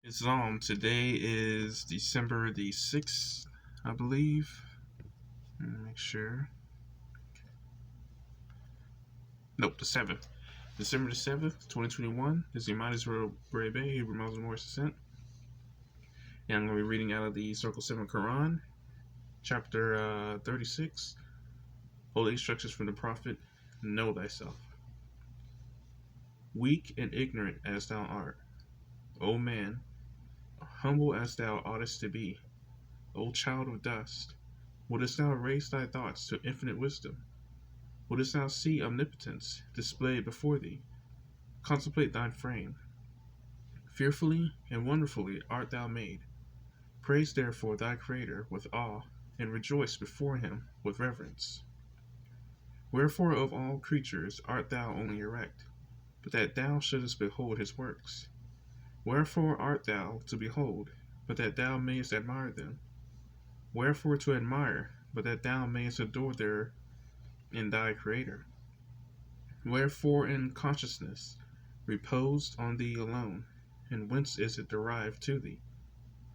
Islam. Today is December the 6th, I believe. Let me make sure. Nope, the 7th. December the 7th, 2021 is the Arrington-Bey, Hebrew Muslim Morris Descent. And I'm going to be reading out of the Circle 7 Quran, chapter 36. Holy instructions from the Prophet, know thyself. Weak and ignorant as thou art, O man, humble as thou oughtest to be, O child of dust, wouldst thou raise thy thoughts to infinite wisdom? Wouldst thou see omnipotence displayed before thee? Contemplate thine frame. Fearfully and wonderfully art thou made. Praise therefore thy Creator with awe, and rejoice before him with reverence. Wherefore of all creatures art thou only erect, but that thou shouldest behold his works? Wherefore art thou to behold, but that thou mayest admire them? Wherefore to admire, but that thou mayest adore there in thy Creator? Wherefore in consciousness reposed on thee alone, and whence is it derived to thee?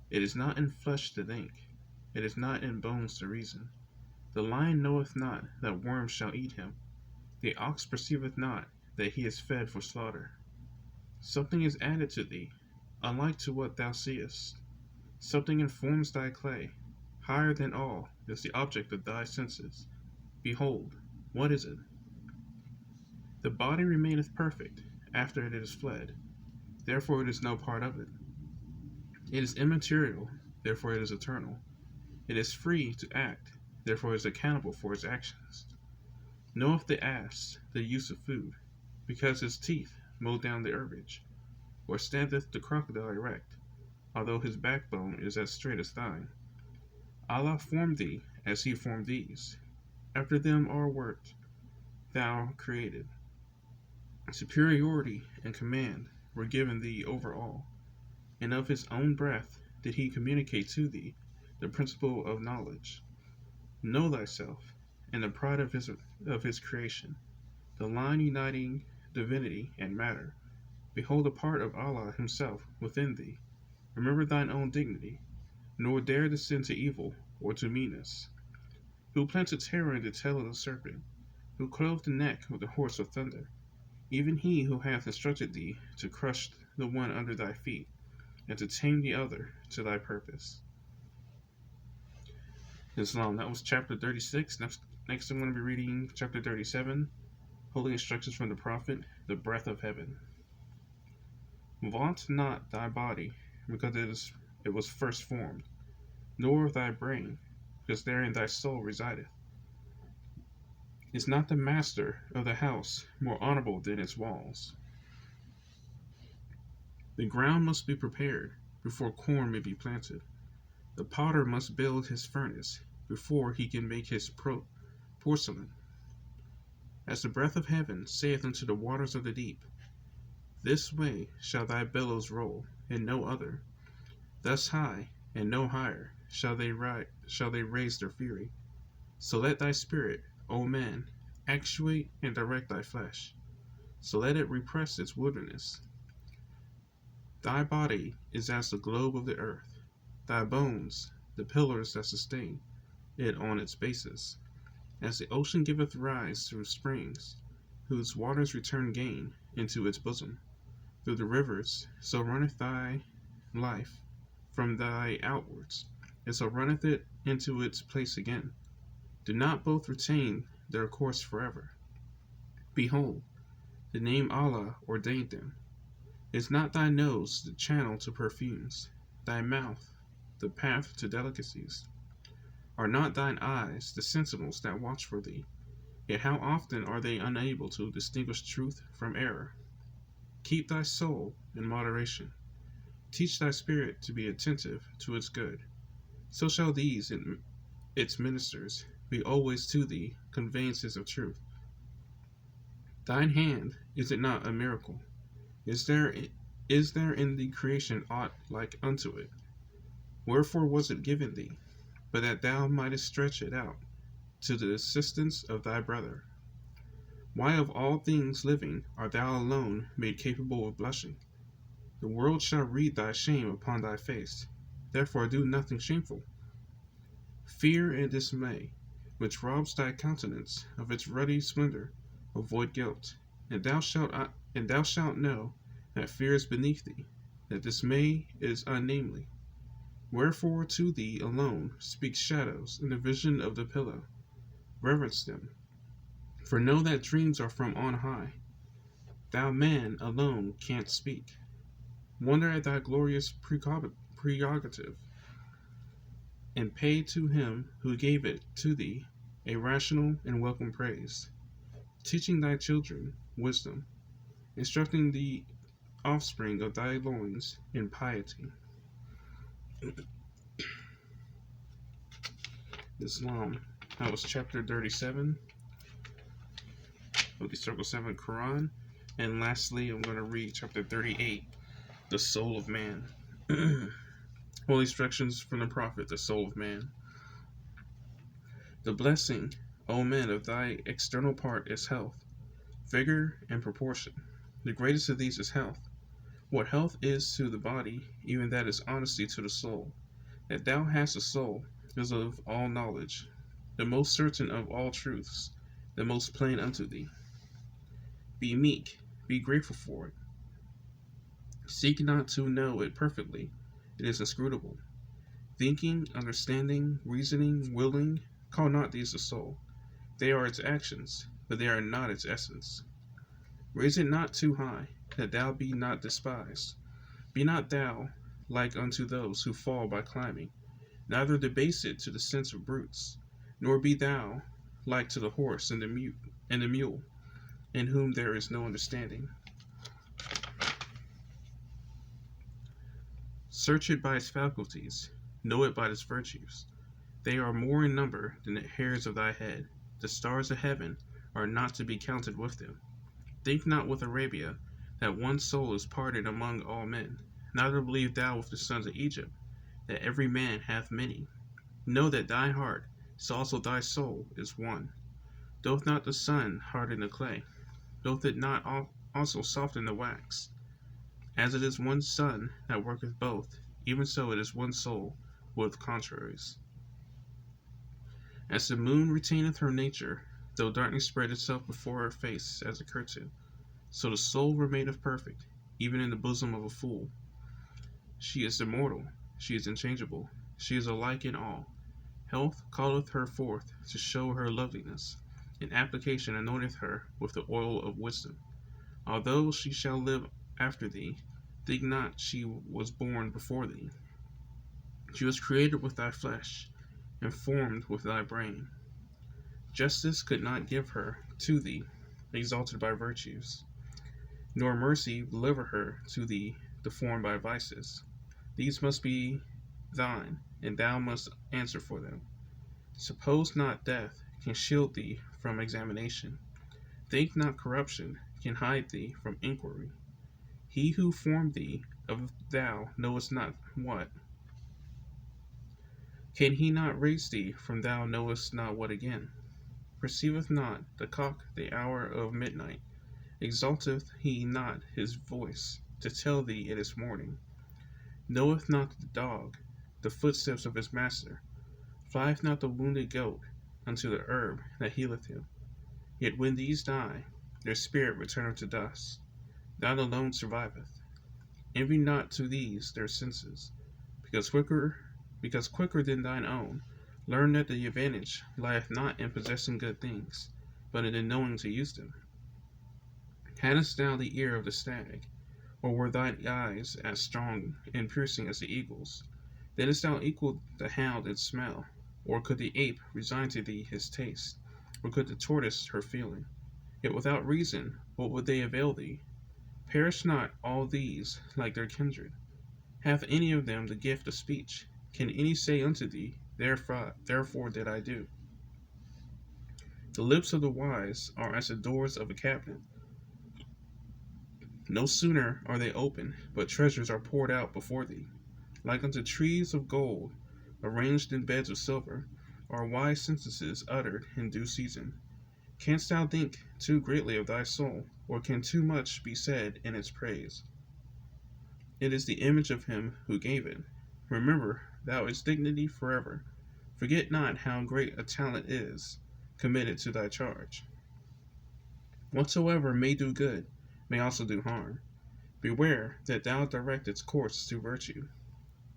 It is not in flesh to think, it is not in bones to reason. The lion knoweth not that worms shall eat him, the ox perceiveth not that he is fed for slaughter. Something is added to thee, unlike to what thou seest. Something informs thy clay. Higher than all is the object of thy senses. Behold, what is it? The body remaineth perfect after it is fled, therefore it is no part of it. It is immaterial, therefore it is eternal. It is free to act, therefore it is accountable for its actions. Knoweth the ass the use of food, because his teeth mow down the herbage? Or standeth the crocodile erect, although his backbone is as straight as thine? Allah formed thee as he formed these. After them are worked thou created. Superiority and command were given thee over all, and of his own breath did he communicate to thee the principle of knowledge. Know thyself, and the pride of his creation, the line uniting divinity and matter. Behold a part of Allah himself within thee. Remember thine own dignity, nor dare descend to evil or to meanness. Who planted terror in the tail of the serpent, who clove the neck of the horse of thunder? Even he who hath instructed thee to crush the one under thy feet, and to tame the other to thy purpose. Islam. That was chapter 36. Next I'm going to be reading chapter 37, Holy Instructions from the Prophet, the Breath of Heaven. Vaunt not thy body, because it was first formed, nor of thy brain, because therein thy soul resideth. Is not the master of the house more honorable than its walls? The ground must be prepared before corn may be planted. The potter must build his furnace before he can make his porcelain. As the breath of heaven saith unto the waters of the deep, this way shall thy billows roll, and no other. Thus high, and no higher, shall they raise their fury. So let thy spirit, O man, actuate and direct thy flesh. So let it repress its wilderness. Thy body is as the globe of the earth, thy bones the pillars that sustain it on its basis. As the ocean giveth rise through springs, whose waters return gain into its bosom, through the rivers, so runneth thy life from thy outwards, and so runneth it into its place again. Do not both retain their course forever? Behold, the name Allah ordained them. Is not thy nose the channel to perfumes, thy mouth the path to delicacies? Are not thine eyes the sentinels that watch for thee? Yet how often are they unable to distinguish truth from error? Keep thy soul in moderation. Teach thy spirit to be attentive to its good. So shall these its ministers be always to thee conveyances of truth. Thine hand, is it not a miracle? Is there in the creation aught like unto it? Wherefore was it given thee, but that thou mightest stretch it out to the assistance of thy brother? Why of all things living art thou alone made capable of blushing? The world shall read thy shame upon thy face. Therefore do nothing shameful. Fear and dismay, which robs thy countenance of its ruddy splendor, avoid guilt, and thou shalt know that fear is beneath thee, that dismay is unnamely. Wherefore to thee alone speak shadows in the vision of the pillow. Reverence them, for know that dreams are from on high. Thou man alone canst speak. Wonder at thy glorious prerogative, and pay to him who gave it to thee a rational and welcome praise, teaching thy children wisdom, instructing the offspring of thy loins in piety. Islam. That was chapter 37 of the Circle 7 Quran. And lastly, I'm going to read chapter 38, the soul of man. Holy instructions from the Prophet, the soul of man. The blessing, O men, of thy external part is health, vigor, and proportion. The greatest of these is health. What health is to the body, even that is honesty to the soul. That thou hast a soul is of all knowledge, the most certain of all truths, the most plain unto thee. Be meek, be grateful for it. Seek not to know it perfectly, it is inscrutable. Thinking, understanding, reasoning, willing, call not these the soul. They are its actions, but they are not its essence. Raise it not too high, that thou be not despised. Be not thou like unto those who fall by climbing, neither debase it to the sense of brutes, nor be thou like to the horse and the mule, in whom there is no understanding. Search it by its faculties, know it by its virtues. They are more in number than the hairs of thy head. The stars of heaven are not to be counted with them. Think not with Arabia that one soul is parted among all men. Neither believe thou with the sons of Egypt, that every man hath many. Know that thy heart, so also thy soul, is one. Doth not the sun harden the clay? Doth it not also soften the wax? As it is one sun that worketh both, even so it is one soul with contraries. As the moon retaineth her nature, though darkness spread itself before her face as a curtain, so the soul remaineth perfect, even in the bosom of a fool. She is immortal, she is unchangeable, she is alike in all. Health calleth her forth to show her loveliness, and application anointeth her with the oil of wisdom. Although she shall live after thee, think not she was born before thee. She was created with thy flesh, and formed with thy brain. Justice could not give her to thee, exalted by virtues, nor mercy deliver her to thee, deformed by vices. These must be thine, and thou must answer for them. Suppose not death can shield thee from examination. Think not corruption can hide thee from inquiry. He who formed thee of thou knowest not what. Can he not raise thee from thou knowest not what again? Perceiveth not the cock the hour of midnight? Exalteth he not his voice to tell thee it is morning? Knoweth not the dog the footsteps of his master? Flieth not the wounded goat unto the herb that healeth him? Yet when these die, their spirit returneth to dust. That alone surviveth. Envy not to these their senses, because quicker than thine own. Learn that the advantage lieth not in possessing good things, but in knowing to use them. Hadst thou the ear of the stag, or were thine eyes as strong and piercing as the eagle's, didst thou equal the hound in smell, or could the ape resign to thee his taste, or could the tortoise her feeling? Yet without reason, what would they avail thee? Perish not all these like their kindred? Hath any of them the gift of speech? Can any say unto thee, Therefore did I do? The lips of the wise are as the doors of a cabinet. No sooner are they opened, but treasures are poured out before thee. Like unto trees of gold, arranged in beds of silver, are wise sentences uttered in due season. Canst thou think too greatly of thy soul, or can too much be said in its praise? It is the image of him who gave it. Remember, thou its dignity forever. Forget not how great a talent is committed to thy charge. Whatsoever may do good, may also do harm. Beware that thou direct its course to virtue.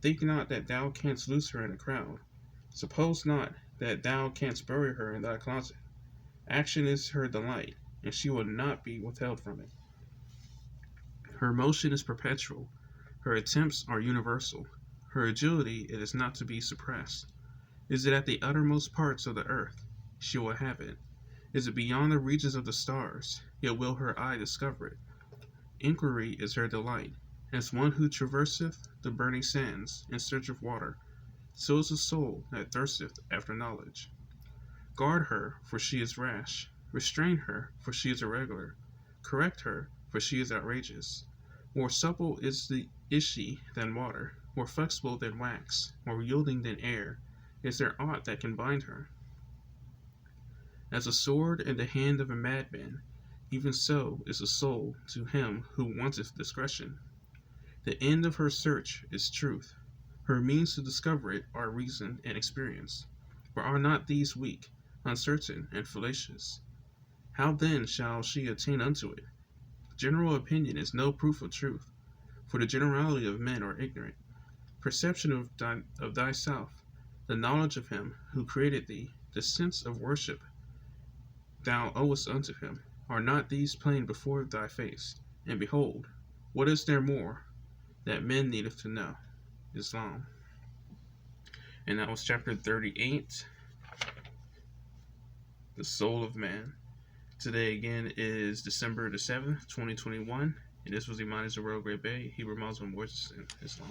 Think not that thou canst lose her in a crowd. Suppose not that thou canst bury her in thy closet. Action is her delight, and she will not be withheld from it. Her motion is perpetual. Her attempts are universal. Her agility it is not to be suppressed. Is it at the uttermost parts of the earth? She will have it. Is it beyond the regions of the stars? Yet will her eye discover it. Inquiry is her delight. As one who traverseth the burning sands in search of water, so is the soul that thirsteth after knowledge. Guard her, for she is rash. Restrain her, for she is irregular. Correct her, for she is outrageous. More supple is she than water, more flexible than wax, more yielding than air. Is there aught that can bind her? As a sword in the hand of a madman, even so is the soul to him who wanteth discretion. The end of her search is truth. Her means to discover it are reason and experience. But are not these weak, uncertain, and fallacious? How then shall she attain unto it? General opinion is no proof of truth, for the generality of men are ignorant. Perception of thyself, the knowledge of him who created thee, the sense of worship thou owest unto him, are not these plain before thy face? And behold, what is there more that men needeth to know? Islam. And that was chapter 38, The Soul of Man. Today again is December the 7th, 2021, and this was Imam Arrington-Bey, Hebrew Muslim Voices in Islam.